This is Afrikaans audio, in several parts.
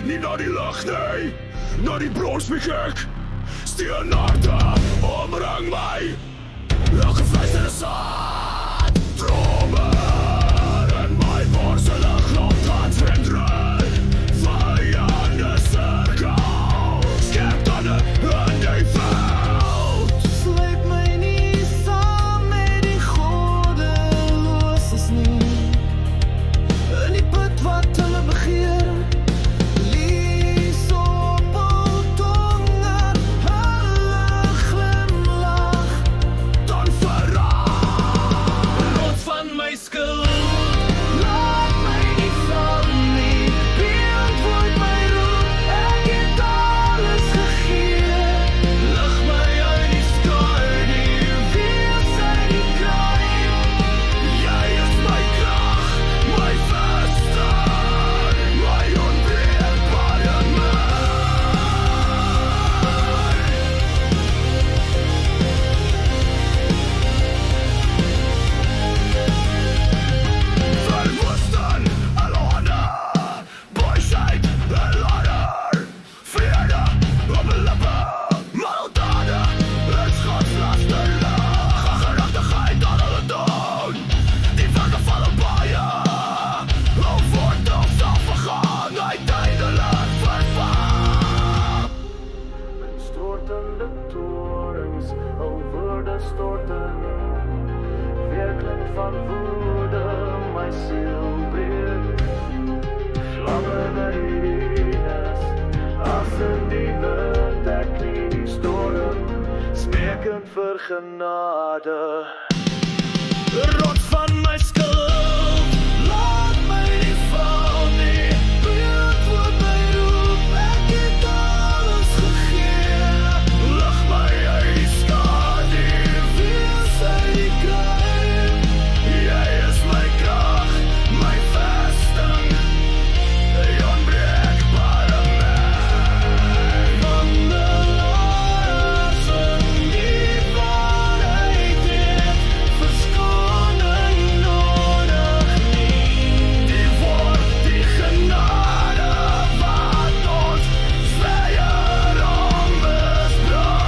Nie naar die lach, nee, naar die brons ben gek. Stier naar de, omrang mij. Elke fluister is aan, dromen. En mijn borstelen klopt het hinderen. Vijanden cirkel, schep dan in die veld. Sluit my nie saam met die godeloses nie. In die put wat hulle begeer. Storten, werkelijk van woede, mijn ziel breekt. Vlammen arenas, als een die wind, ek nie die storm, smekend vir genade. Rot van my skuld, laat my nie val nie, beantwoord my roep, ek het alles gegee, lig my uit die skade. Jy is my krag, my vesting, die onbreekbare man. Van de laars in die waarheid het verskoning nodig nie. Die woord, die genade wat ons zweier om misbruik.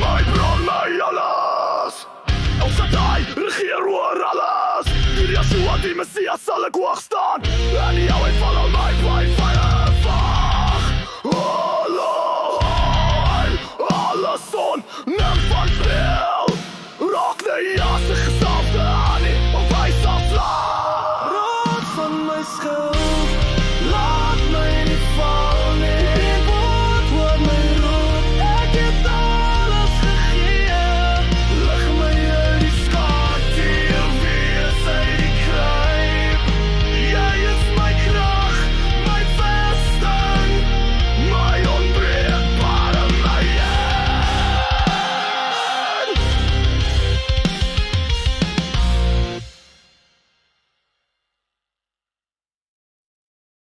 My bron, my alles. El Shaddai, regeer oor alles. Die Yeshua, die Messias sal ek hoog staan. En die ouheid van al my fire.